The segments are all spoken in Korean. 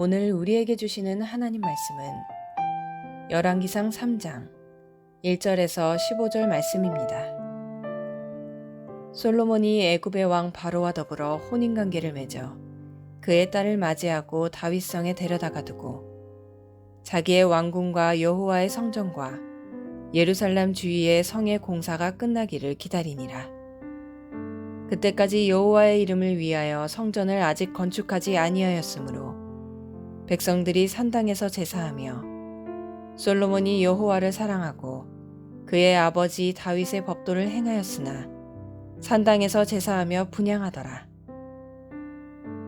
오늘 우리에게 주시는 하나님 말씀은 열왕기상 3장 1절에서 15절 말씀입니다. 솔로몬이 애굽의 왕 바로와 더불어 혼인관계를 맺어 그의 딸을 맞이하고 다윗성에 데려다가 두고 자기의 왕궁과 여호와의 성전과 예루살렘 주위의 성의 공사가 끝나기를 기다리니라. 그때까지 여호와의 이름을 위하여 성전을 아직 건축하지 아니하였으므로 백성들이 산당에서 제사하며 솔로몬이 여호와를 사랑하고 그의 아버지 다윗의 법도를 행하였으나 산당에서 제사하며 분향하더라.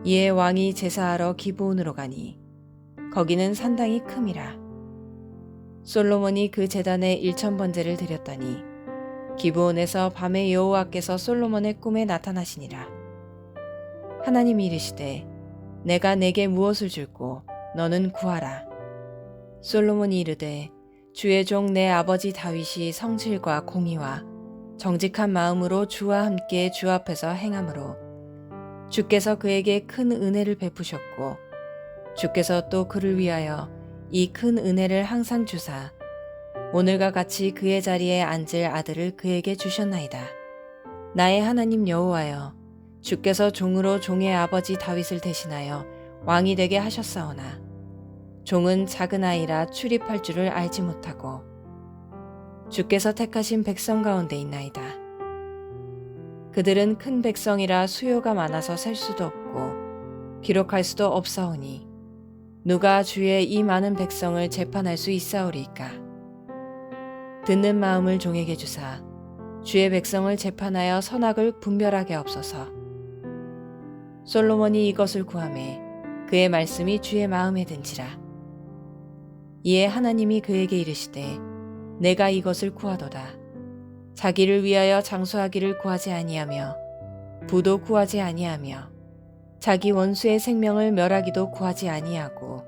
이에 왕이 제사하러 기브온으로 가니 거기는 산당이 큼이라. 솔로몬이 그 제단에 1000번제를 드렸더니 기브온에서 밤에 여호와께서 솔로몬의 꿈에 나타나시니라. 하나님이 이르시되 내가 내게 무엇을 줄고 너는 구하라. 솔로몬이 이르되 주의 종 내 아버지 다윗이 성실과 공의와 정직한 마음으로 주와 함께 주 앞에서 행함으로 주께서 그에게 큰 은혜를 베푸셨고 주께서 또 그를 위하여 이 큰 은혜를 항상 주사 오늘과 같이 그의 자리에 앉을 아들을 그에게 주셨나이다. 나의 하나님 여호와여, 주께서 종으로 종의 아버지 다윗을 대신하여 왕이 되게 하셨사오나 종은 작은 아이라 출입할 줄을 알지 못하고 주께서 택하신 백성 가운데 있나이다. 그들은 큰 백성이라 수요가 많아서 셀 수도 없고 기록할 수도 없사오니 누가 주의 이 많은 백성을 재판할 수 있사오리이까. 듣는 마음을 종에게 주사 주의 백성을 재판하여 선악을 분별하게 하옵소서. 솔로몬이 이것을 구하매 그의 말씀이 주의 마음에 든지라. 이에 하나님이 그에게 이르시되 내가 이것을 구하도다. 자기를 위하여 장수하기를 구하지 아니하며 부도 구하지 아니하며 자기 원수의 생명을 멸하기도 구하지 아니하고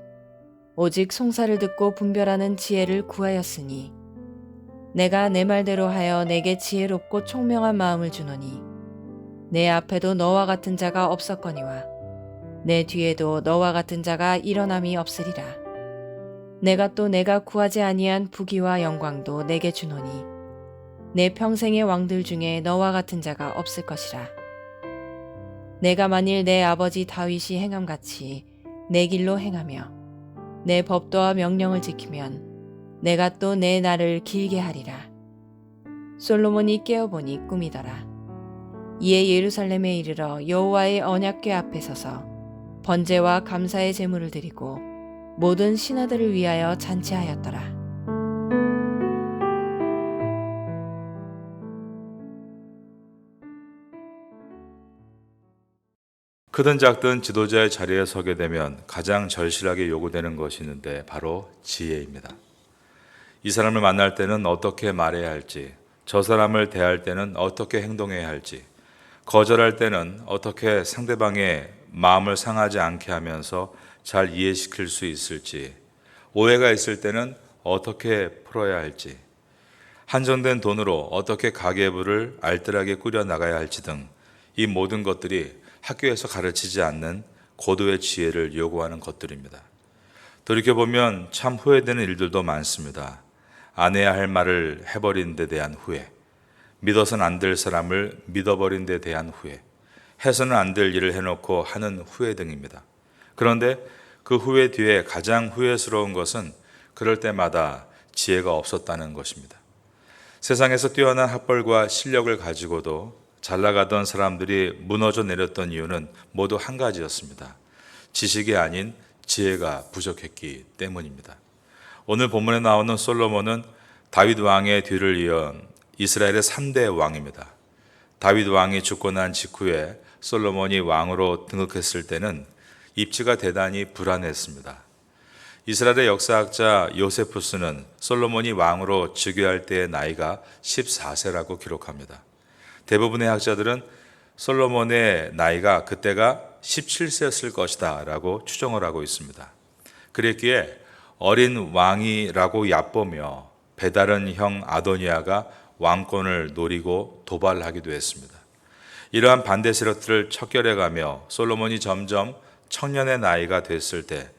오직 송사를 듣고 분별하는 지혜를 구하였으니 내가 내 말대로 하여 내게 지혜롭고 총명한 마음을 주노니 내 앞에도 너와 같은 자가 없었거니와 내 뒤에도 너와 같은 자가 일어남이 없으리라. 내가 또 내가 구하지 아니한 부귀와 영광도 내게 주노니 내 평생의 왕들 중에 너와 같은 자가 없을 것이라. 내가 만일 내 아버지 다윗이 행함같이 내 길로 행하며 내 법도와 명령을 지키면 내가 또 내 날을 길게 하리라. 솔로몬이 깨어보니 꿈이더라. 이에 예루살렘에 이르러 여호와의 언약궤 앞에 서서 번제와 감사의 제물을 드리고 모든 신하들을 위하여 잔치하였더라. 크든 작든 지도자의 자리에 서게 되면 가장 절실하게 요구되는 것이 있는데 바로 지혜입니다. 이 사람을 만날 때는 어떻게 말해야 할지, 저 사람을 대할 때는 어떻게 행동해야 할지, 거절할 때는 어떻게 상대방의 마음을 상하지 않게 하면서 잘 이해시킬 수 있을지, 오해가 있을 때는 어떻게 풀어야 할지, 한정된 돈으로 어떻게 가계부를 알뜰하게 꾸려나가야 할지 등 이 모든 것들이 학교에서 가르치지 않는 고도의 지혜를 요구하는 것들입니다. 돌이켜보면 참 후회되는 일들도 많습니다. 안 해야 할 말을 해버린 데 대한 후회, 믿어서는 안 될 사람을 믿어버린 데 대한 후회, 해서는 안 될 일을 해놓고 하는 후회 등입니다. 그런데 그 후회 뒤에 가장 후회스러운 것은 그럴 때마다 지혜가 없었다는 것입니다. 세상에서 뛰어난 학벌과 실력을 가지고도 잘 나가던 사람들이 무너져 내렸던 이유는 모두 한 가지였습니다. 지식이 아닌 지혜가 부족했기 때문입니다. 오늘 본문에 나오는 솔로몬은 다윗 왕의 뒤를 이은 이스라엘의 3대 왕입니다. 다윗 왕이 죽고 난 직후에 솔로몬이 왕으로 등극했을 때는 입지가 대단히 불안했습니다. 이스라엘의 역사학자 요세푸스는 솔로몬이 왕으로 즉위할 때의 나이가 14세라고 기록합니다. 대부분의 학자들은 솔로몬의 나이가 그때가 17세였을 것이다 라고 추정을 하고 있습니다. 그랬기에 어린 왕이라고 얕보며 배다른 형 아도니아가 왕권을 노리고 도발하기도 했습니다. 이러한 반대 세력들을 척결해가며 솔로몬이 점점 청년의 나이가 됐을 때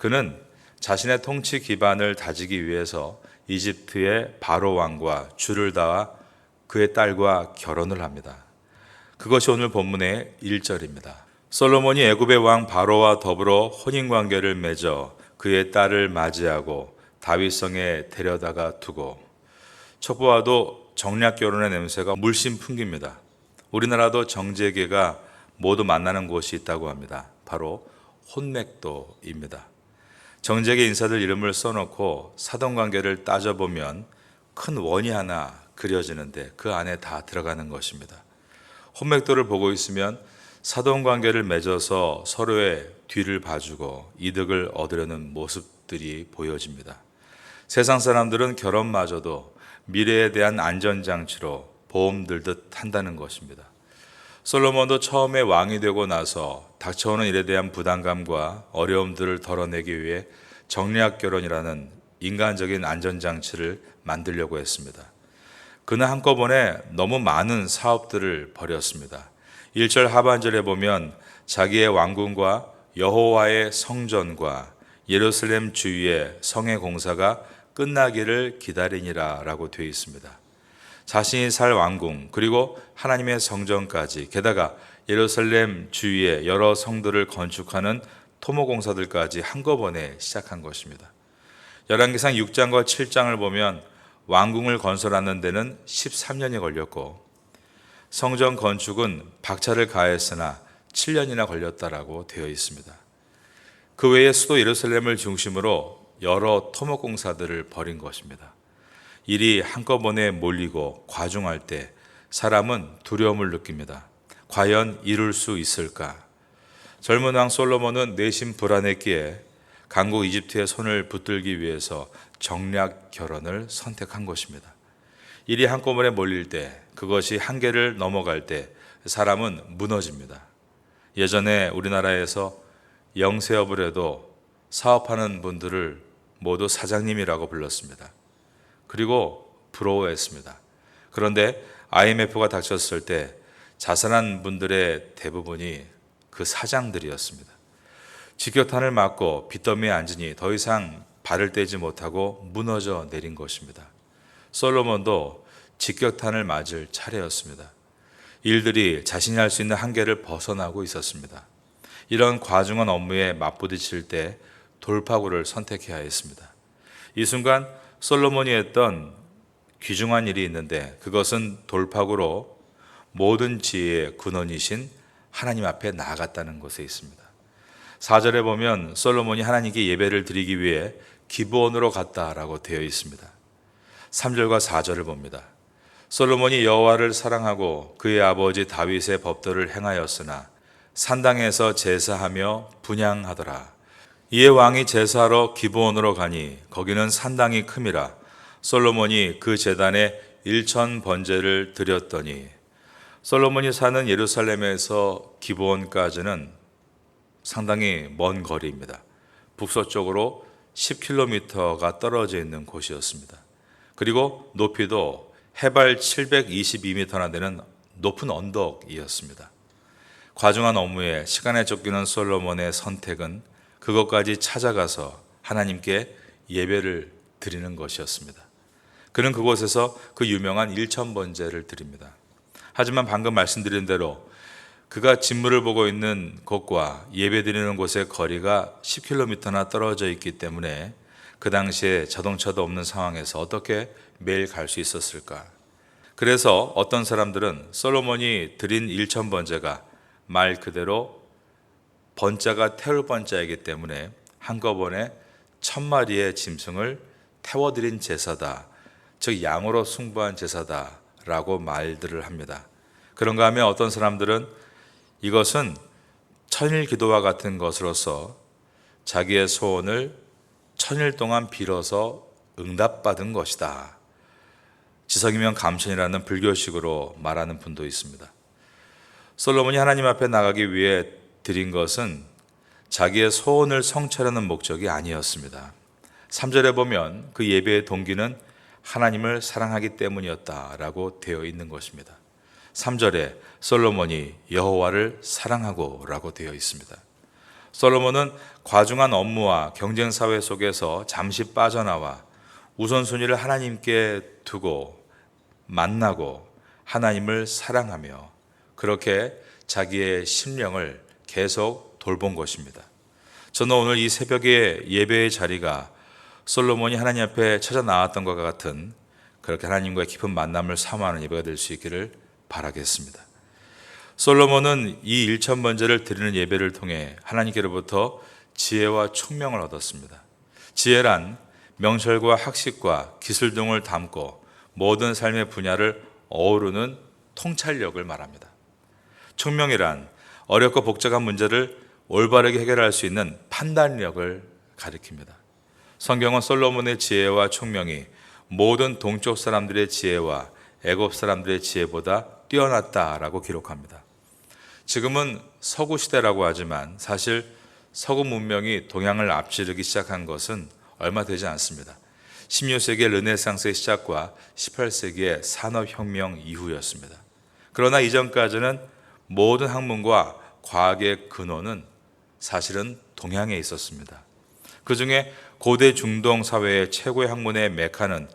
그는 자신의 통치 기반을 다지기 위해서 이집트의 바로 왕과 줄을 다와 그의 딸과 결혼을 합니다. 그것이 오늘 본문의 1절입니다. 솔로몬이 애굽의 왕 바로와 더불어 혼인 관계를 맺어 그의 딸을 맞이하고 다윗성에 데려다가 두고, 첩보와도 정략 결혼의 냄새가 물씬 풍깁니다. 우리나라도 정제계가 모두 만나는 곳이 있다고 합니다. 바로 혼맥도입니다. 정제계 인사들 이름을 써놓고 사돈관계를 따져보면 큰 원이 하나 그려지는데 그 안에 다 들어가는 것입니다. 혼맥도를 보고 있으면 사돈관계를 맺어서 서로의 뒤를 봐주고 이득을 얻으려는 모습들이 보여집니다. 세상 사람들은 결혼마저도 미래에 대한 안전장치로 보험 들듯 한다는 것입니다. 솔로몬도 처음에 왕이 되고 나서 닥쳐오는 일에 대한 부담감과 어려움들을 덜어내기 위해 정략 결혼이라는 인간적인 안전장치를 만들려고 했습니다. 그는 한꺼번에 너무 많은 사업들을 벌였습니다. 1절 하반절에 보면 자기의 왕궁과 여호와의 성전과 예루살렘 주위의 성의 공사가 끝나기를 기다리니라 라고 되어 있습니다. 자신이 살 왕궁 그리고 하나님의 성전까지, 게다가 예루살렘 주위에 여러 성들을 건축하는 토목공사들까지 한꺼번에 시작한 것입니다. 열왕기상 6장과 7장을 보면 왕궁을 건설하는 데는 13년이 걸렸고 성전 건축은 박차를 가했으나 7년이나 걸렸다라고 되어 있습니다. 그 외에 수도 예루살렘을 중심으로 여러 토목공사들을 벌인 것입니다. 일이 한꺼번에 몰리고 과중할 때 사람은 두려움을 느낍니다. 과연 이룰 수 있을까? 젊은 왕 솔로몬은 내심 불안했기에 강국 이집트의 손을 붙들기 위해서 정략 결혼을 선택한 것입니다. 일이 한꺼번에 몰릴 때, 그것이 한계를 넘어갈 때 사람은 무너집니다. 예전에 우리나라에서 영세업을 해도 사업하는 분들을 모두 사장님이라고 불렀습니다. 그리고 부러워했습니다. 그런데 IMF가 닥쳤을 때 자살한 분들의 대부분이 그 사장들이었습니다. 직격탄을 맞고 빚더미에 앉으니 더 이상 발을 떼지 못하고 무너져 내린 것입니다. 솔로몬도 직격탄을 맞을 차례였습니다. 일들이 자신이 할 수 있는 한계를 벗어나고 있었습니다. 이런 과중한 업무에 맞부딪힐 때 돌파구를 선택해야 했습니다. 이 순간 솔로몬이 했던 귀중한 일이 있는데 그것은 돌파구로 모든 지혜의 근원이신 하나님 앞에 나아갔다는 것에 있습니다. 4절에 보면 솔로몬이 하나님께 예배를 드리기 위해 기브온으로 갔다라고 되어 있습니다. 3절과 4절을 봅니다. 솔로몬이 여호와를 사랑하고 그의 아버지 다윗의 법도를 행하였으나 산당에서 제사하며 분향하더라. 이에 왕이 제사하러 기브온으로 가니 거기는 산당이 큼이라. 솔로몬이 그 제단에 1천 번제를 드렸더니, 솔로몬이 사는 예루살렘에서 기브온까지는 상당히 먼 거리입니다. 북서쪽으로 10km가 떨어져 있는 곳이었습니다. 그리고 높이도 해발 722m나 되는 높은 언덕이었습니다. 과중한 업무에 시간에 쫓기는 솔로몬의 선택은 그것까지 찾아가서 하나님께 예배를 드리는 것이었습니다. 그는 그곳에서 그 유명한 1,000번제를 드립니다. 하지만 방금 말씀드린 대로 그가 진물을 보고 있는 곳과 예배드리는 곳의 거리가 10km나 떨어져 있기 때문에 그 당시에 자동차도 없는 상황에서 어떻게 매일 갈 수 있었을까? 그래서 어떤 사람들은 솔로몬이 드린 1,000번제가 말 그대로 번자가 태울 번자이기 때문에 한꺼번에 1,000마리의 짐승을 태워드린 제사다, 즉 양으로 승부한 제사다라고 말들을 합니다. 그런가 하면 어떤 사람들은 이것은 천일 기도와 같은 것으로서 자기의 소원을 1000일 동안 빌어서 응답받은 것이다, 지성이면 감천이라는 불교식으로 말하는 분도 있습니다. 솔로몬이 하나님 앞에 나가기 위해 드린 것은 자기의 소원을 성취하려는 목적이 아니었습니다. 3절에 보면 그 예배의 동기는 하나님을 사랑하기 때문이었다라고 되어 있는 것입니다. 3절에 솔로몬이 여호와를 사랑하고 라고 되어 있습니다. 솔로몬은 과중한 업무와 경쟁 사회 속에서 잠시 빠져나와 우선순위를 하나님께 두고 만나고 하나님을 사랑하며 그렇게 자기의 심령을 계속 돌본 것입니다. 저는 오늘 이 새벽의 예배의 자리가 솔로몬이 하나님 앞에 찾아 나왔던 것과 같은 그렇게 하나님과의 깊은 만남을 사모하는 예배가 될 수 있기를 바라겠습니다. 솔로몬은 이 일천번제를 드리는 예배를 통해 하나님께로부터 지혜와 총명을 얻었습니다. 지혜란 명철과 학식과 기술 등을 담고 모든 삶의 분야를 어우르는 통찰력을 말합니다. 총명이란 어렵고 복잡한 문제를 올바르게 해결할 수 있는 판단력을 가리킵니다. 성경은 솔로몬의 지혜와 총명이 모든 동쪽 사람들의 지혜와 애굽 사람들의 지혜보다 뛰어났다라고 기록합니다. 지금은 서구 시대라고 하지만 사실 서구 문명이 동양을 앞지르기 시작한 것은 얼마 되지 않습니다. 16세기의 르네상스의 시작과 18세기의 산업혁명 이후였습니다. 그러나 이전까지는 모든 학문과 과학의 근원은 사실은 동양에 있었습니다. 그 중에 고대 중동 사회의 최고의 학문의 메카는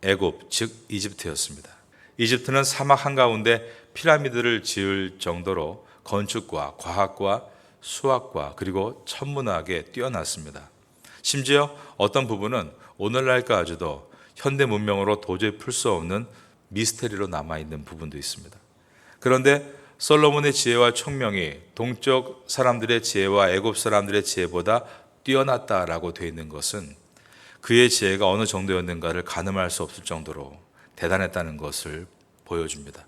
애굽, 즉 이집트였습니다. 이집트는 사막 한가운데 피라미드를 지을 정도로 건축과 과학과 수학과 그리고 천문학에 뛰어났습니다. 심지어 어떤 부분은 오늘날까지도 현대 문명으로 도저히 풀 수 없는 미스테리로 남아있는 부분도 있습니다. 그런데 솔로몬의 지혜와 총명이 동쪽 사람들의 지혜와 애굽 사람들의 지혜보다 뛰어났다라고 되어 있는 것은 그의 지혜가 어느 정도였는가를 가늠할 수 없을 정도로 대단했다는 것을 보여줍니다.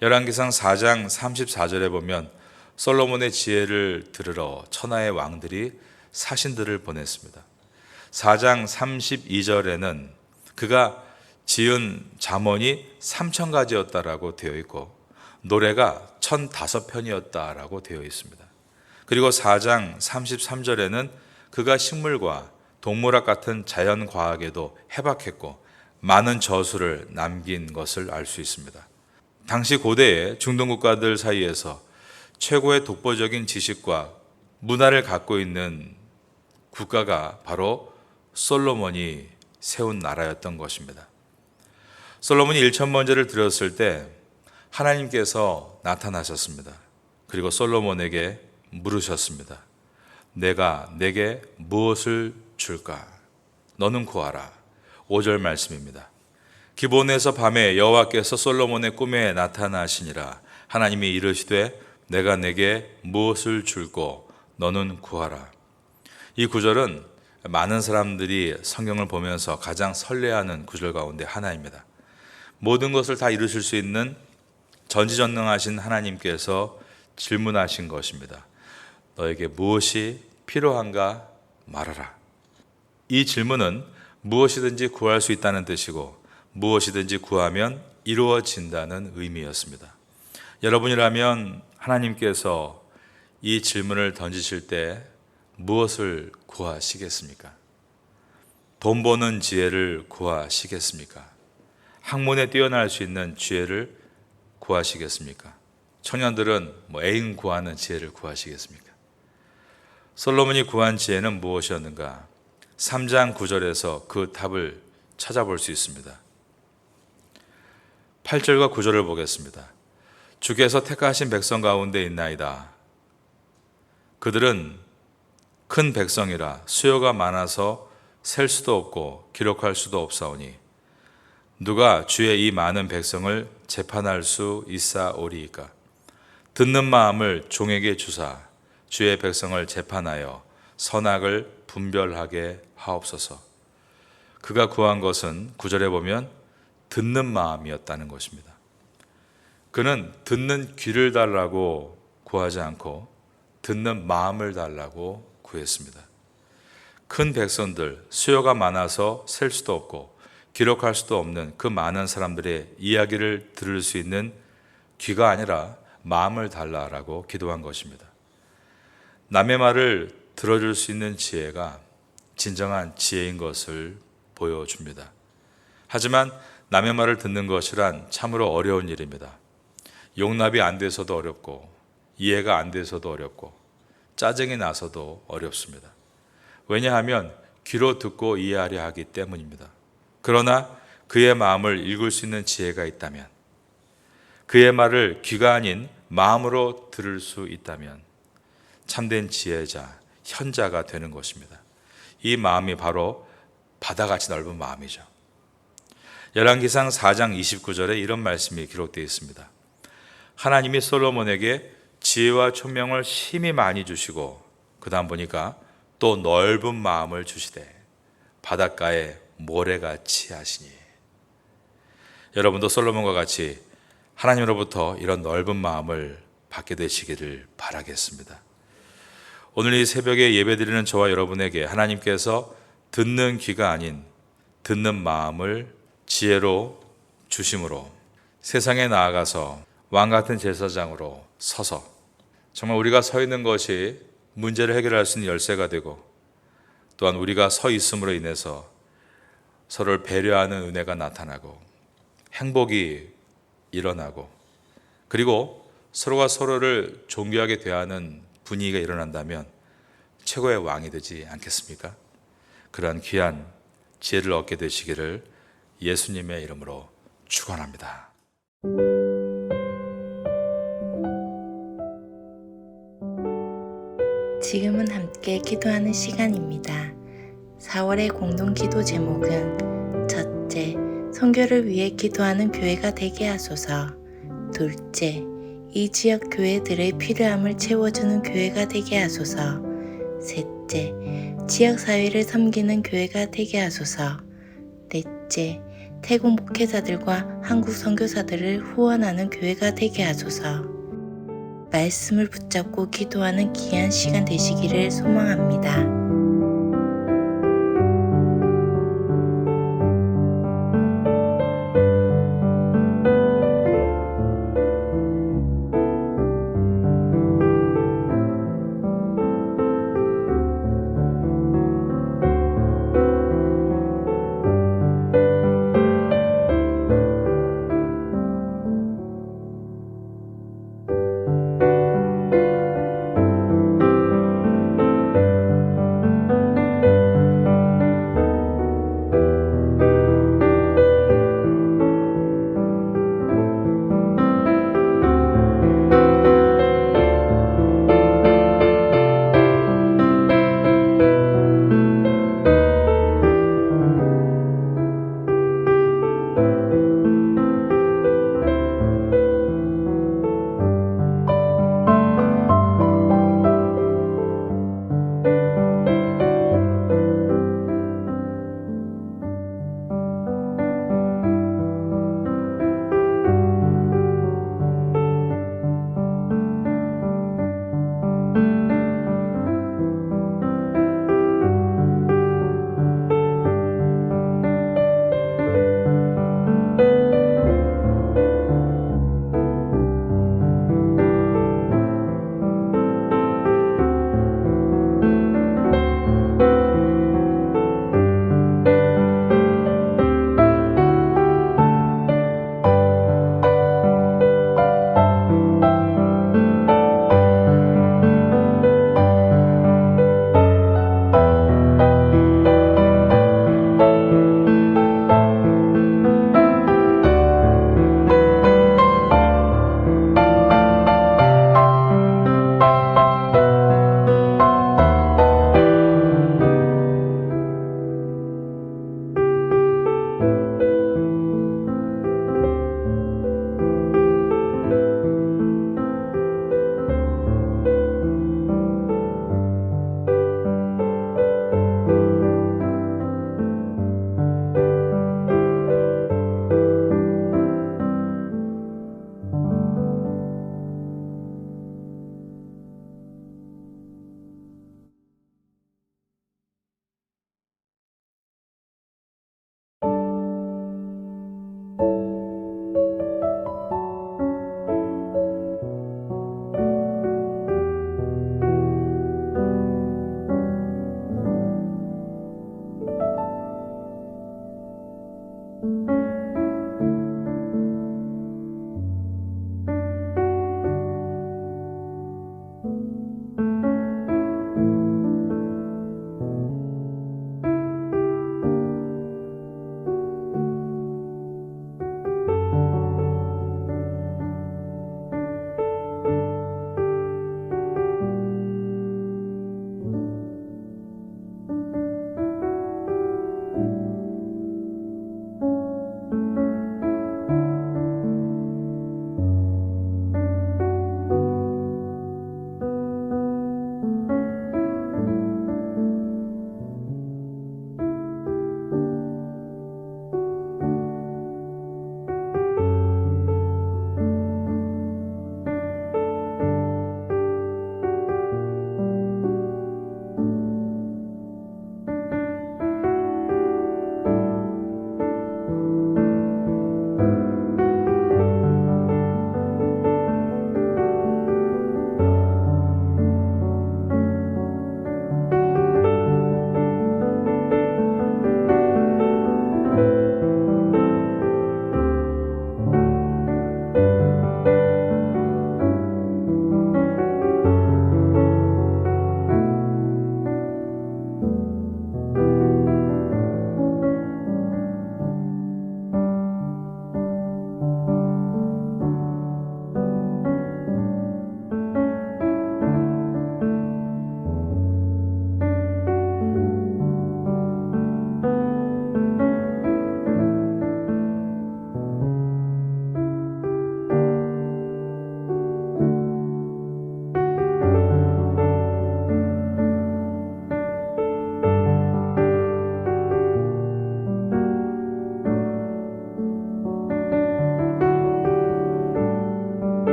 열왕기상 4장 34절에 보면 솔로몬의 지혜를 들으러 천하의 왕들이 사신들을 보냈습니다. 4장 32절에는 그가 지은 잠언이 3,000가지였다라고 되어 있고 노래가 1,005편이었다라고 되어 있습니다. 그리고 4장 33절에는 그가 식물과 동물학 같은 자연과학에도 해박했고 많은 저술을 남긴 것을 알 수 있습니다. 당시 고대의 중동 국가들 사이에서 최고의 독보적인 지식과 문화를 갖고 있는 국가가 바로 솔로몬이 세운 나라였던 것입니다. 솔로몬이 일천번제를 드렸을 때 하나님께서 나타나셨습니다. 그리고 솔로몬에게 물으셨습니다. 내가 내게 무엇을 줄까? 너는 구하라. 5절 말씀입니다. 기본에서 밤에 여호와께서 솔로몬의 꿈에 나타나시니라. 하나님이 이르시되 내가 내게 무엇을 줄고 너는 구하라. 이 구절은 많은 사람들이 성경을 보면서 가장 설레하는 구절 가운데 하나입니다. 모든 것을 다 이루실 수 있는 전지전능하신 하나님께서 질문하신 것입니다. 너에게 무엇이 필요한가 말하라. 이 질문은 무엇이든지 구할 수 있다는 뜻이고 무엇이든지 구하면 이루어진다는 의미였습니다. 여러분이라면 하나님께서 이 질문을 던지실 때 무엇을 구하시겠습니까? 돈 버는 지혜를 구하시겠습니까? 학문에 뛰어날 수 있는 지혜를 구하시겠습니까? 청년들은 애인 구하는 지혜를 구하시겠습니까? 솔로몬이 구한 지혜는 무엇이었는가? 3장 9절에서 그 답을 찾아볼 수 있습니다. 8절과 9절을 보겠습니다. 주께서 택하신 백성 가운데 있나이다. 그들은 큰 백성이라 수요가 많아서 셀 수도 없고 기록할 수도 없사오니 누가 주의 이 많은 백성을 재판할 수 있사오리이까? 듣는 마음을 종에게 주사 주의 백성을 재판하여 선악을 분별하게 하옵소서. 그가 구한 것은 9절에 보면 듣는 마음이었다는 것입니다. 그는 듣는 귀를 달라고 구하지 않고 듣는 마음을 달라고 구했습니다. 큰 백성들, 수요가 많아서 셀 수도 없고 기록할 수도 없는 그 많은 사람들의 이야기를 들을 수 있는 귀가 아니라 마음을 달라라고 기도한 것입니다. 남의 말을 들어줄 수 있는 지혜가 진정한 지혜인 것을 보여줍니다. 하지만 남의 말을 듣는 것이란 참으로 어려운 일입니다. 용납이 안 돼서도 어렵고 이해가 안 돼서도 어렵고 짜증이 나서도 어렵습니다. 왜냐하면 귀로 듣고 이해하려 하기 때문입니다. 그러나 그의 마음을 읽을 수 있는 지혜가 있다면, 그의 말을 귀가 아닌 마음으로 들을 수 있다면 참된 지혜자, 현자가 되는 것입니다. 이 마음이 바로 바다같이 넓은 마음이죠. 열왕기상 4장 29절에 이런 말씀이 기록되어 있습니다. 하나님이 솔로몬에게 지혜와 총명을 심히 많이 주시고, 그 다음 보니까 또 넓은 마음을 주시되 바닷가에 모래같이 하시니. 여러분도 솔로몬과 같이 하나님으로부터 이런 넓은 마음을 받게 되시기를 바라겠습니다. 오늘 이 새벽에 예배드리는 저와 여러분에게 하나님께서 듣는 귀가 아닌 듣는 마음을 지혜로 주심으로 세상에 나아가서 왕같은 제사장으로 서서 정말 우리가 서 있는 것이 문제를 해결할 수 있는 열쇠가 되고, 또한 우리가 서 있음으로 인해서 서로를 배려하는 은혜가 나타나고 행복이 일어나고, 그리고 서로가 서로를 존귀하게 대하는 분위기가 일어난다면 최고의 왕이 되지 않겠습니까? 그러한 귀한 지혜를 얻게 되시기를 예수님의 이름으로 축원합니다. 지금은 함께 기도하는 시간입니다. 4월의 공동 기도 제목은 첫째, 선교를 위해 기도하는 교회가 되게 하소서. 둘째, 이 지역 교회들의 필요함을 채워주는 교회가 되게 하소서. 셋째, 지역 사회를 섬기는 교회가 되게 하소서. 넷째, 태국 목회자들과 한국 선교사들을 후원하는 교회가 되게 하소서. 말씀을 붙잡고 기도하는 귀한 시간 되시기를 소망합니다.